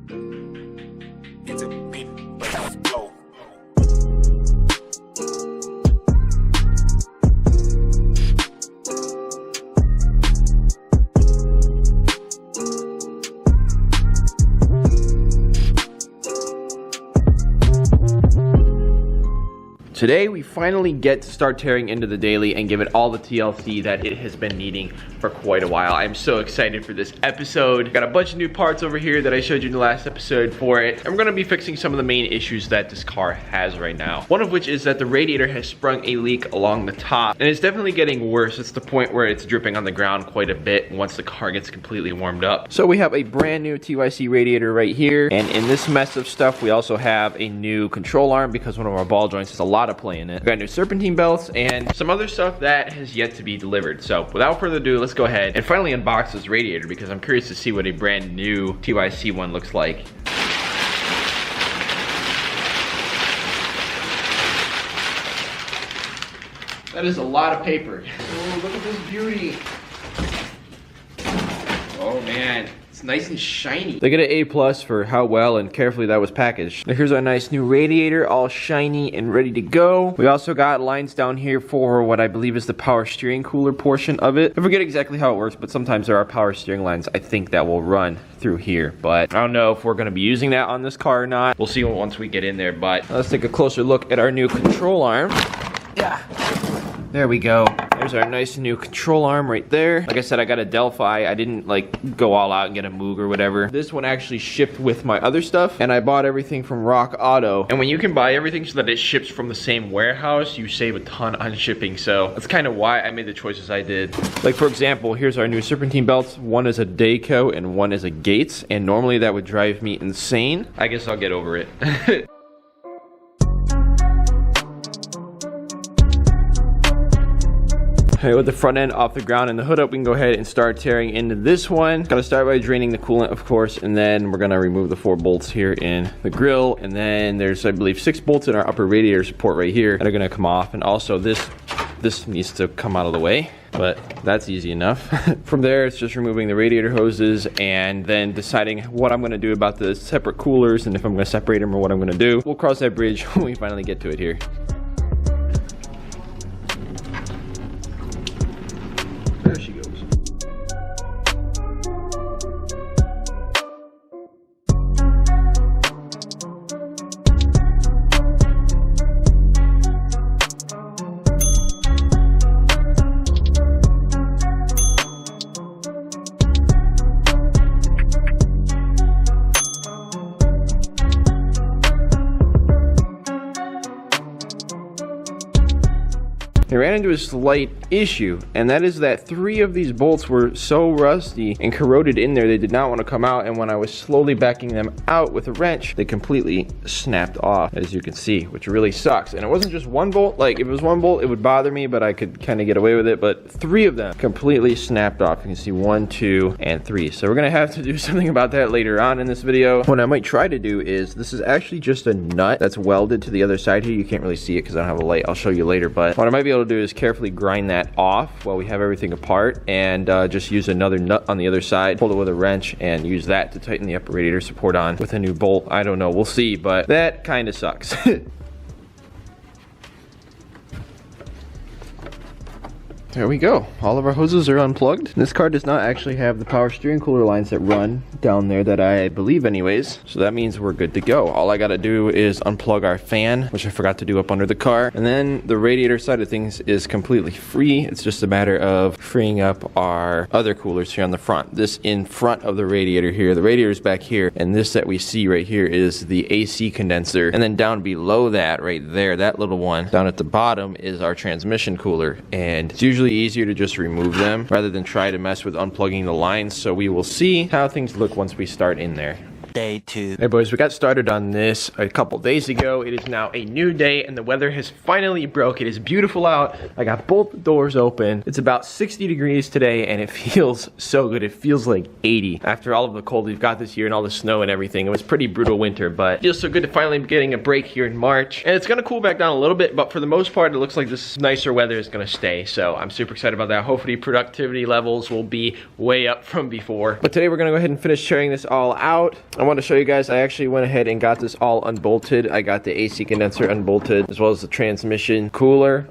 It's a beat, but it's flow. Today we finally get to start tearing into the daily and give it all the TLC that it has been needing for quite a while. I'm so excited for this episode. Got a bunch of new parts over here that I showed you in the last episode for it. And we're gonna be fixing some of the main issues that this car has right now. One of which is that the radiator has sprung a leak along the top, and it's definitely getting worse. It's the point where it's dripping on the ground quite a bit once the car gets completely warmed up. So we have a brand new TYC radiator right here, and in this mess of stuff we also have a new control arm because one of our ball joints has a lot of play in it. We got new serpentine belts and some other stuff that has yet to be delivered. So without further ado, let's go ahead and finally unbox this radiator because I'm curious to see what a brand new TYC one looks like. That is a lot of paper. Oh, look at this beauty. Oh man, it's nice and shiny. They get an A+ for how well and carefully that was packaged. Now here's our nice new radiator, all shiny and ready to go. We also got lines down here for what I believe is the power steering cooler portion of it. I forget exactly how it works, but sometimes there are power steering lines I think that will run through here. But I don't know if we're gonna be using that on this car or not. We'll see once we get in there, but let's take a closer look at our new control arm. Yeah. There we go. There's our nice new control arm right there. Like I said, I got a Delphi. I didn't like go all out and get a Moog or whatever. This one actually shipped with my other stuff, and I bought everything from Rock Auto. And when you can buy everything so that it ships from the same warehouse, you save a ton on shipping. So that's kind of why I made the choices I did. Like for example, here's our new serpentine belts. One is a Dayco and one is a Gates, and normally that would drive me insane. I guess I'll get over it. Okay, with the front end off the ground and the hood up, we can go ahead and start tearing into this one. Gotta start by draining the coolant, of course, and then we're gonna remove the 4 bolts here in the grill. And then there's, I believe, 6 bolts in our upper radiator support right here that are gonna come off. And also this needs to come out of the way, but that's easy enough. From there, it's just removing the radiator hoses and then deciding what I'm gonna do about the separate coolers and if I'm gonna separate them or what I'm gonna do. We'll cross that bridge when we finally get to it here. There she goes. I ran into a slight issue, and that is that 3 of these bolts were so rusty and corroded in there they did not want to come out, and when I was slowly backing them out with a wrench, they completely snapped off, as you can see, which really sucks. And it wasn't just 1 bolt. Like, if it was 1 bolt, it would bother me, but I could kind of get away with it, but 3 of them completely snapped off. You can see 1, 2, and 3. So we're gonna have to do something about that later on in this video. What I might try to do is, this is actually just a nut that's welded to the other side here. You can't really see it because I don't have a light. I'll show you later, but what I might be able to do is carefully grind that off while we have everything apart, and just use another nut on the other side, pull it with a wrench, and use that to tighten the upper radiator support on with a new bolt. I don't know, we'll see, but that kind of sucks. There we go. All of our hoses are unplugged. This car does not actually have the power steering cooler lines that run down there, that I believe anyways. So that means we're good to go. All I gotta do is unplug our fan, which I forgot to do up under the car. And then the radiator side of things is completely free. It's just a matter of freeing up our other coolers here on the front. This in front of the radiator here. The radiator's back here. And this that we see right here is the AC condenser. And then down below that, right there, that little one, down at the bottom is our transmission cooler. And it's usually easier to just remove them rather than try to mess with unplugging the lines, so we will see how things look once we start in there. Day 2. Hey boys, we got started on this a couple days ago. It is now a new day and the weather has finally broke. It is beautiful out. I got both the doors open. It's about 60 degrees today and it feels so good. It feels like 80 after all of the cold we've got this year and all the snow and everything. It was pretty brutal winter, but it feels so good to finally be getting a break here in March. And it's gonna cool back down a little bit, but for the most part, it looks like this nicer weather is gonna stay. So I'm super excited about that. Hopefully productivity levels will be way up from before. But today we're gonna go ahead and finish tearing this all out. I want to show you guys, I actually went ahead and got this all unbolted. I got the AC condenser unbolted as well as the transmission cooler.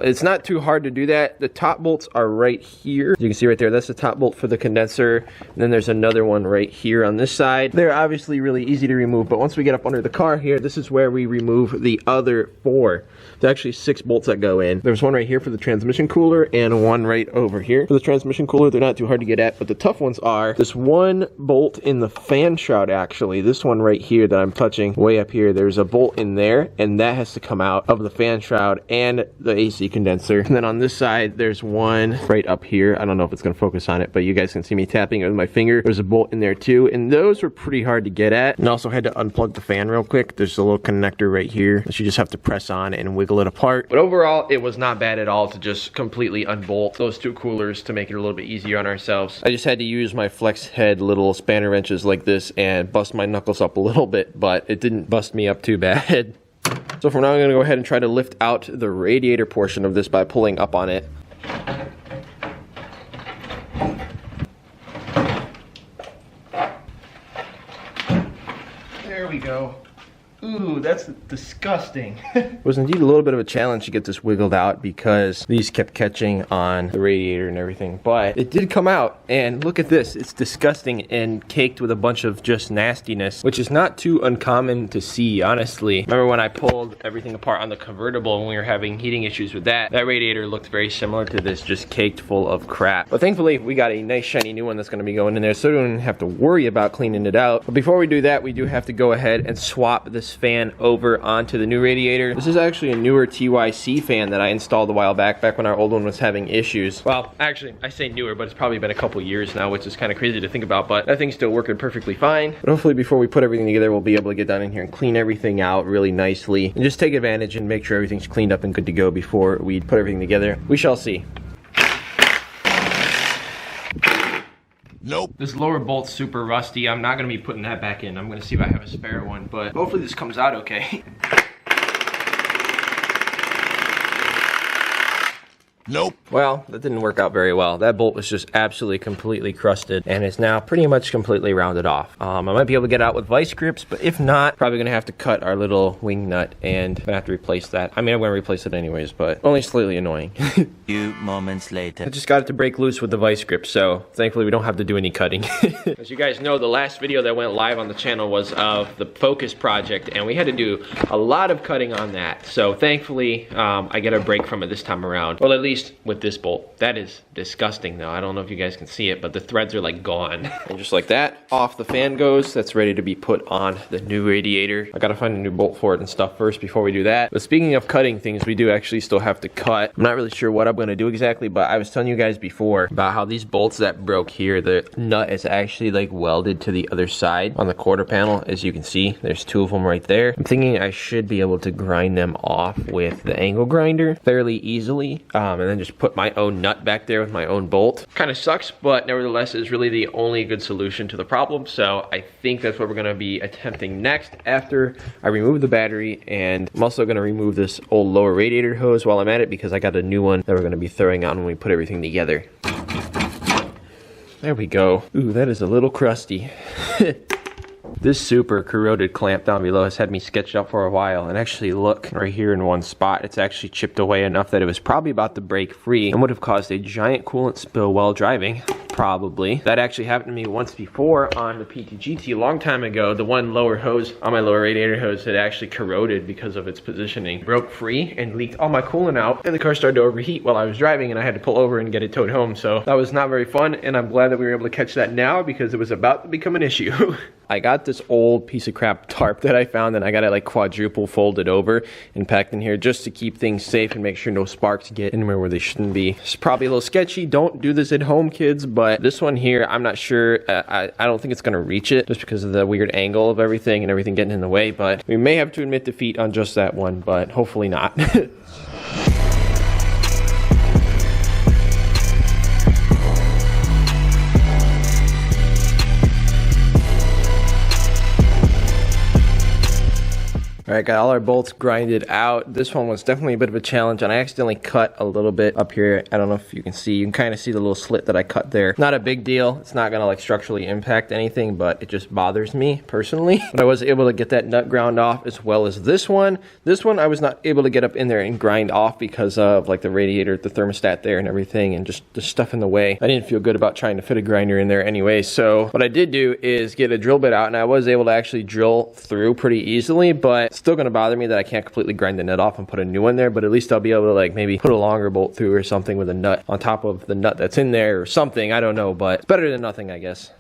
It's not too hard to do that. The top bolts are right here. You can see right there, that's the top bolt for the condenser. And then there's another one right here on this side. They're obviously really easy to remove, but once we get up under the car here, this is where we remove the other 4. There's actually 6 bolts that go in. There's one right here for the transmission cooler and one right over here for the transmission cooler. They're not too hard to get at, but the tough ones are this one bolt in the fan shroud. Actually, this one right here that I'm touching way up here, there's a bolt in there, and that has to come out of the fan shroud and the AC condenser. And then on this side, there's one right up here. I don't know if it's going to focus on it, but you guys can see me tapping it with my finger. There's a bolt in there too, and those were pretty hard to get at. And also had to unplug the fan real quick. There's a little connector right here that you just have to press on and wiggle it apart. But overall, it was not bad at all to just completely unbolt those 2 coolers to make it a little bit easier on ourselves. I just had to use my flex head little spanner wrenches like this and bust my knuckles up a little bit, but it didn't bust me up too bad. So for now, I'm going to go ahead and try to lift out the radiator portion of this by pulling up on it. There we go. Ooh, that's disgusting. It was indeed a little bit of a challenge to get this wiggled out because these kept catching on the radiator and everything, but it did come out, and look at this. It's disgusting and caked with a bunch of just nastiness, which is not too uncommon to see, honestly. Remember when I pulled everything apart on the convertible when we were having heating issues with that radiator looked very similar to this, just caked full of crap. But thankfully, we got a nice shiny new one that's going to be going in there, so we don't have to worry about cleaning it out. But before we do that, we do have to go ahead and swap this fan over onto the new radiator. This is actually a newer TYC fan that I installed a while back when our old one was having issues. Well, actually, I say newer, but it's probably been a couple years now, which is kind of crazy to think about, but that thing's still working perfectly fine. But hopefully before we put everything together, we'll be able to get down in here and clean everything out really nicely and just take advantage and make sure everything's cleaned up and good to go before we put everything together. We shall see. Nope. This lower bolt's super rusty. I'm not going to be putting that back in. I'm going to see if I have a spare one, but hopefully this comes out okay. Nope. Well, that didn't work out very well. That bolt was just absolutely completely crusted and is now pretty much completely rounded off. I might be able to get out with vice grips, but if not, probably gonna have to cut our little wing nut and gonna have to replace that. I mean, I'm gonna replace it anyways, but only slightly annoying. Few moments later. I just got it to break loose with the vice grip, so thankfully we don't have to do any cutting. As you guys know, the last video that went live on the channel was of the Focus project, and we had to do a lot of cutting on that. So thankfully, I get a break from it this time around. Well, at least with this bolt. That is disgusting though. I don't know if you guys can see it, but the threads are like gone. And just like that, off the fan goes. That's ready to be put on the new radiator. I gotta find a new bolt for it and stuff first before we do that. But speaking of cutting things, we do actually still have to cut. I'm not really sure what I'm gonna do exactly, but I was telling you guys before about how these bolts that broke here, the nut is actually like welded to the other side on the quarter panel. As you can see, there's 2 of them right there. I'm thinking I should be able to grind them off with the angle grinder fairly easily, and then just put my own nut back there with my own bolt. Kind of sucks, but nevertheless is really the only good solution to the problem. So I think that's what we're gonna be attempting next after I remove the battery. And I'm also gonna remove this old lower radiator hose while I'm at it because I got a new one that we're gonna be throwing on when we put everything together. There we go. Ooh, that is a little crusty. This super corroded clamp down below has had me sketched up for a while, and actually look right here in one spot, it's actually chipped away enough that it was probably about to break free and would have caused a giant coolant spill while driving. Probably. That actually happened to me once before on the PT-GT a long time ago. The one lower hose on my lower radiator hose had actually corroded because of its positioning. Broke free and leaked all my coolant out, and the car started to overheat while I was driving, and I had to pull over and get it towed home. So that was not very fun, and I'm glad that we were able to catch that now because it was about to become an issue. I got this old piece of crap tarp that I found, and I got it like quadruple folded over and packed in here just to keep things safe and make sure no sparks get anywhere where they shouldn't be. It's probably a little sketchy. Don't do this at home, kids, but this one here, I'm not sure. I don't think it's gonna reach it just because of the weird angle of everything and everything getting in the way, but we may have to admit defeat on just that one, but hopefully not. All right, got all our bolts grinded out. This one was definitely a bit of a challenge, and I accidentally cut a little bit up here. I don't know if you can see. You can kind of see the little slit that I cut there. Not a big deal. It's not gonna like structurally impact anything, but it just bothers me personally. But I was able to get that nut ground off as well as this one. This one I was not able to get up in there and grind off because of like the radiator, the thermostat there and everything, and just the stuff in the way. I didn't feel good about trying to fit a grinder in there anyway. So what I did do is get a drill bit out, and I was able to actually drill through pretty easily, but it's still gonna bother me that I can't completely grind the nut off and put a new one there, but at least I'll be able to like maybe put a longer bolt through or something with a nut on top of the nut that's in there or something. I don't know, but it's better than nothing, I guess.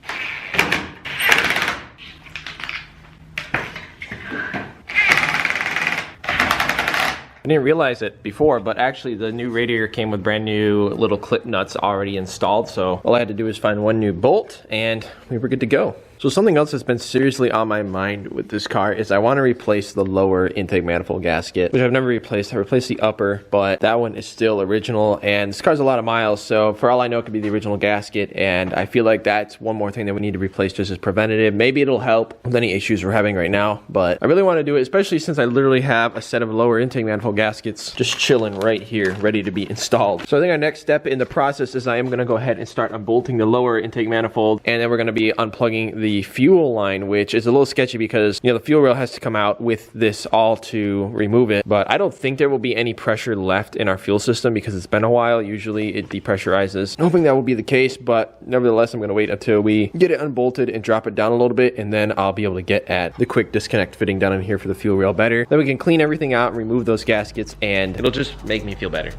I didn't realize it before, but actually the new radiator came with brand new little clip nuts already installed, so all I had to do was find one new bolt and we were good to go. So something else that's been seriously on my mind with this car is I want to replace the lower intake manifold gasket, which I've never replaced. I replaced the upper, but that one is still original, and this car's a lot of miles, so for all I know it could be the original gasket, and I feel like that's one more thing that we need to replace just as preventative. Maybe it'll help with any issues we're having right now, but I really want to do it, especially since I literally have a set of lower intake manifold gaskets just chilling right here, ready to be installed. So I think our next step in the process is I am going to go ahead and start unbolting the lower intake manifold, and then we're going to be unplugging the fuel line, which is a little sketchy because, you know, the fuel rail has to come out with this all to remove it, but I don't think there will be any pressure left in our fuel system because it's been a while. Usually it depressurizes. I'm hoping that will be the case, but nevertheless, I'm going to wait until we get it unbolted and drop it down a little bit, and then I'll be able to get at the quick disconnect fitting down in here for the fuel rail better. Then we can clean everything out, remove those gaskets, and it'll just make me feel better.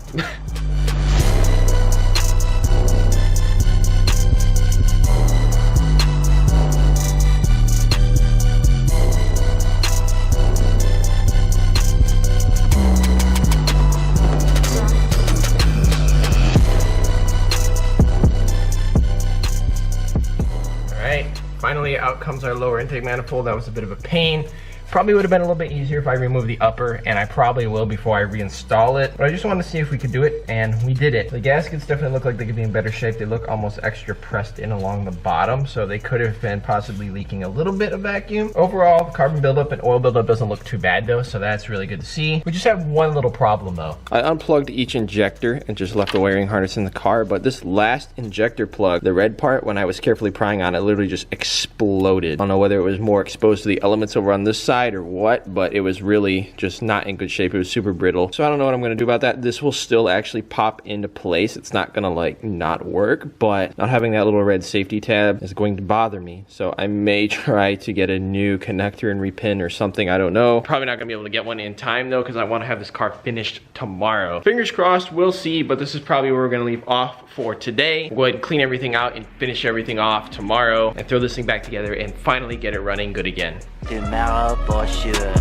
Finally, out comes our lower intake manifold. That was a bit of a pain. Probably would have been a little bit easier if I removed the upper, and I probably will before I reinstall it. But I just wanted to see if we could do it, and we did it. The gaskets definitely look like they could be in better shape. They look almost extra pressed in along the bottom, so they could have been possibly leaking a little bit of vacuum. Overall, carbon buildup and oil buildup doesn't look too bad though, so that's really good to see. We just have one little problem though. I unplugged each injector and just left the wiring harness in the car, but this last injector plug, the red part, when I was carefully prying on it, literally just exploded. I don't know whether it was more exposed to the elements over on this side or what, but it was really just not in good shape. It was super brittle. So I don't know what I'm going to do about that. This will still actually pop into place. It's not going to like not work, but not having that little red safety tab is going to bother me. So I may try to get a new connector and repin or something. I don't know. Probably not going to be able to get one in time though, because I want to have this car finished tomorrow. Fingers crossed, we'll see, but this is probably where we're going to leave off for today. We'll go ahead and clean everything out and finish everything off tomorrow and throw this thing back together and finally get it running good again. Tomorrow for sure.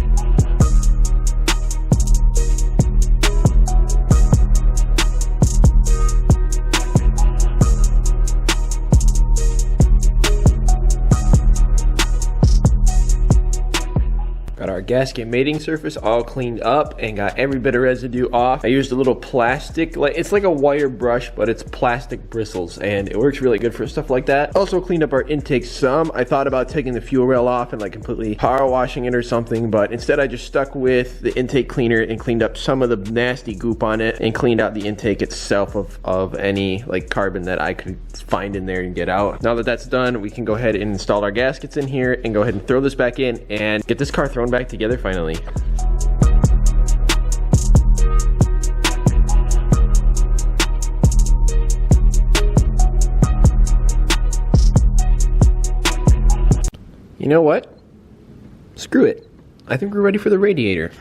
Got our gasket mating surface all cleaned up and got every bit of residue off. I used a little plastic, like it's like a wire brush, but it's plastic bristles, and it works really good for stuff like that. Also cleaned up our intake some. I thought about taking the fuel rail off and like completely power washing it or something, but instead I just stuck with the intake cleaner and cleaned up some of the nasty goop on it and cleaned out the intake itself of any like carbon that I could find in there and get out. Now that that's done, we can go ahead and install our gaskets in here and go ahead and throw this back in and get this car thrown back together finally. You know what? Screw it. I think we're ready for the radiator.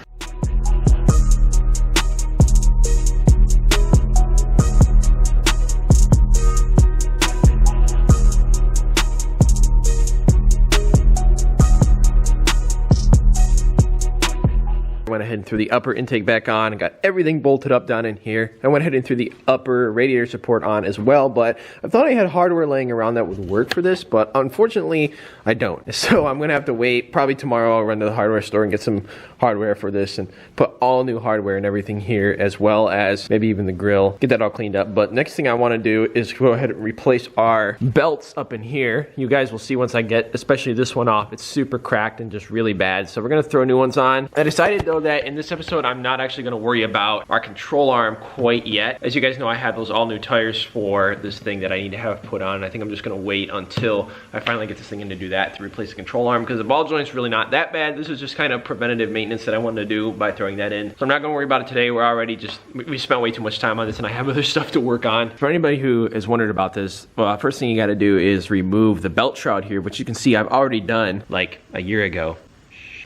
went ahead and threw the upper intake back on and got everything bolted up down in here. I went ahead and threw the upper radiator support on as well, but I thought I had hardware laying around that would work for this, but unfortunately I don't. So I'm gonna have to wait. Probably tomorrow I'll run to the hardware store and get some hardware for this and put all new hardware and everything here, as well as maybe even the grill, get that all cleaned up. But next thing I want to do is go ahead and replace our belts up in here. You guys will see once I get especially this one off. It's super cracked and just really bad, so we're gonna throw new ones on. I decided though that in this episode I'm not actually gonna worry about our control arm quite yet. As you guys know, I have those all new tires for this thing that I need to have put on. I think I'm just gonna wait until I finally get this thing in to do that, to replace the control arm, because the ball joint's really not that bad. This is just kind of preventative maintenance that I wanted to do by throwing that in. So I'm not gonna worry about it today. We're already we spent way too much time on this and I have other stuff to work on. For anybody who has wondered about this, well, first thing you gotta do is remove the belt shroud here, which you can see I've already done like a year ago.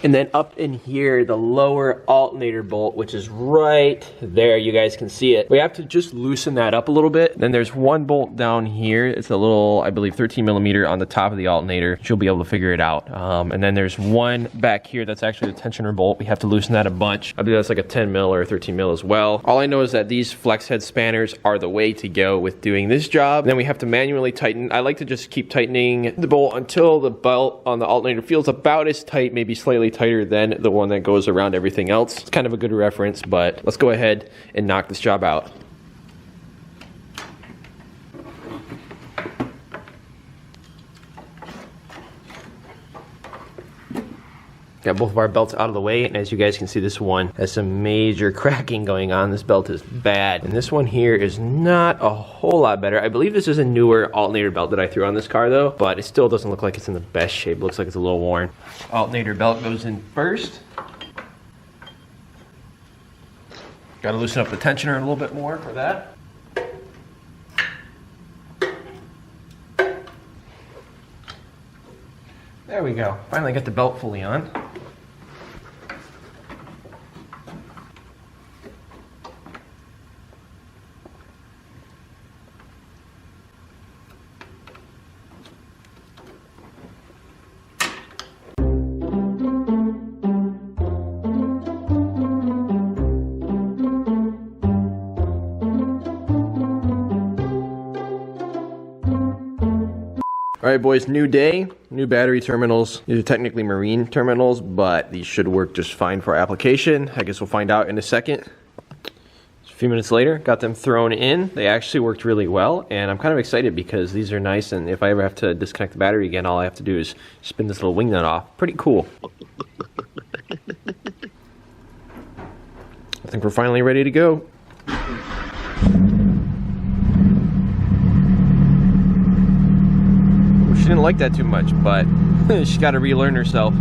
And then up in here, the lower alternator bolt, which is right there, you guys can see it. We have to just loosen that up a little bit. Then there's one bolt down here. It's a little, I believe, 13 millimeter on the top of the alternator. You'll be able to figure it out. And then there's one back here that's actually the tensioner bolt. We have to loosen that a bunch. I believe that's like a 10 mil or a 13 mil as well. All I know is that these flex head spanners are the way to go with doing this job. Then we have to manually tighten. I like to just keep tightening the bolt until the belt on the alternator feels about as tight, maybe slightly tighter than the one that goes around everything else. It's kind of a good reference, but let's go ahead and knock this job out. Got both of our belts out of the way, and as you guys can see, this one has some major cracking going on. This belt is bad, and this one here is not a whole lot better. I believe this is a newer alternator belt that I threw on this car though, but it still doesn't look like it's in the best shape. It looks like it's a little worn. Alternator belt goes in first. Got to loosen up the tensioner a little bit more for that. There we go. Finally got the belt fully on. All right, boys, new day, new battery terminals. These are technically marine terminals, but these should work just fine for our application. I guess we'll find out in a second. A few minutes later, got them thrown in. They actually worked really well, and I'm kind of excited because these are nice, and if I ever have to disconnect the battery again, all I have to do is spin this little wing nut off. Pretty cool. I think we're finally ready to go. She didn't like that too much, but she's got to relearn herself.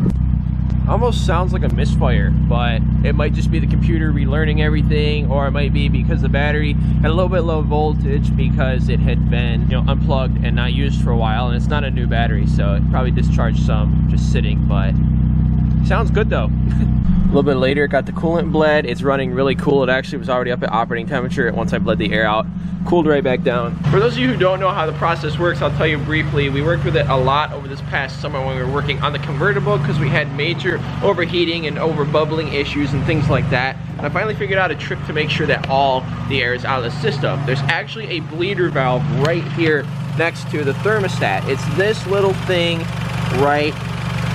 Almost sounds like a misfire, but it might just be the computer relearning everything, or it might be because the battery had a little bit low voltage because it had been, you know, unplugged and not used for a while, and it's not a new battery, so it probably discharged some just sitting, but sounds good though. A little bit later, got the coolant bled. It's running really cool. It actually was already up at operating temperature once I bled the air out. Cooled right back down. For those of you who don't know how the process works, I'll tell you briefly. We worked with it a lot over this past summer when we were working on the convertible because we had major overheating and over bubbling issues and things like that. And I finally figured out a trick to make sure that all the air is out of the system. There's actually a bleeder valve right here next to the thermostat. It's this little thing right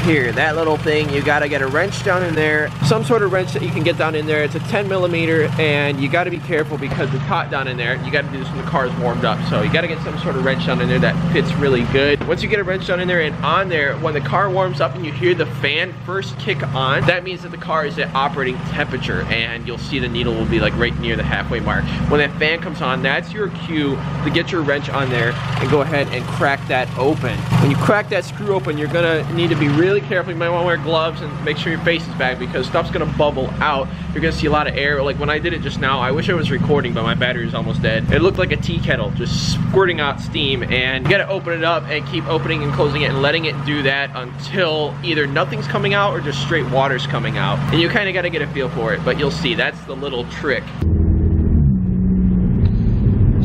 here, that little thing. You gotta get a wrench down in there, some sort of wrench that you can get down in there. It's a 10 millimeter, and you gotta be careful because it's hot down in there. You gotta do this when the car is warmed up, so you gotta get some sort of wrench down in there that fits really good. Once you get a wrench down in there and on there, when the car warms up and you hear the fan first kick on, that means that the car is at operating temperature, and you'll see the needle will be like right near the halfway mark. When that fan comes on, that's your cue to get your wrench on there and go ahead and crack that open. When you crack that screw open, you're gonna need to be really careful. You might want to wear gloves and make sure your face is back because stuff's gonna bubble out. You're gonna see a lot of air. Like when I did it just now, I wish I was recording, but my battery was almost dead. It looked like a tea kettle just squirting out steam, and you gotta open it up and keep opening and closing it and letting it do that until either nothing's coming out or just straight water's coming out. And you kind of gotta get a feel for it, but you'll see that's the little trick.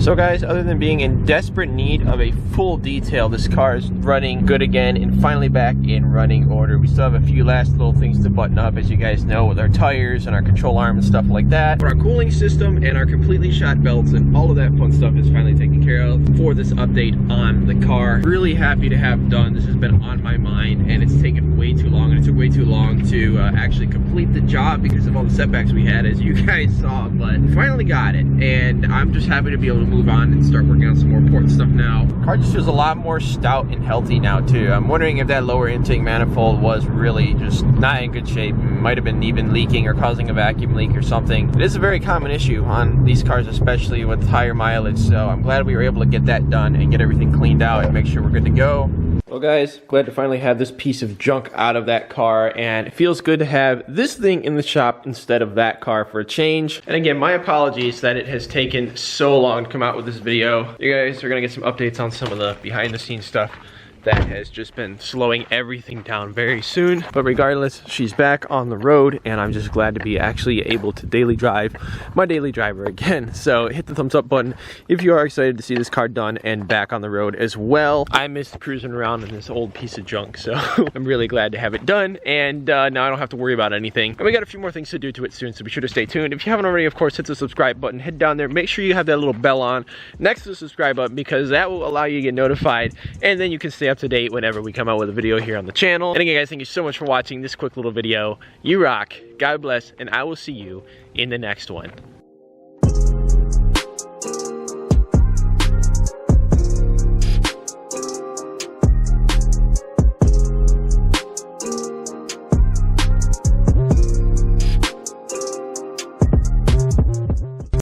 So guys, other than being in desperate need of a full detail, this car is running good again and finally back in running order. We still have a few last little things to button up, as you guys know, with our tires and our control arm and stuff like that. But our cooling system and our completely shot belts and all of that fun stuff is finally taken care of for this update on the car. Really happy to have done. This has been on my mind and it's taken way too long, and it took way too long to actually complete the job because of all the setbacks we had, as you guys saw, but finally got it. And I'm just happy to be able to move on and start working on some more important stuff now. The car just feels a lot more stout and healthy now too. I'm wondering if that lower intake manifold was really just not in good shape. Might have been even leaking or causing a vacuum leak or something. It is a very common issue on these cars, especially with higher mileage, so I'm glad we were able to get that done and get everything cleaned out and make sure we're good to go. Well guys, glad to finally have this piece of junk out of that car, and it feels good to have this thing in the shop instead of that car for a change. And again, my apologies that it has taken so long to come out with this video. You guys are gonna get some updates on some of the behind the scenes stuff that has just been slowing everything down very soon. But regardless, she's back on the road and I'm just glad to be actually able to daily drive my daily driver again. So hit the thumbs up button if you are excited to see this car done and back on the road as well. I missed cruising around in this old piece of junk, so I'm really glad to have it done, and now I don't have to worry about anything. And we got a few more things to do to it soon, so be sure to stay tuned. If you haven't already, of course, hit the subscribe button, head down there, make sure you have that little bell on next to the subscribe button, because that will allow you to get notified, and then you can stay up to date whenever we come out with a video here on the channel. And again guys, thank you so much for watching this quick little video. You rock, God bless, and I will see you in the next one.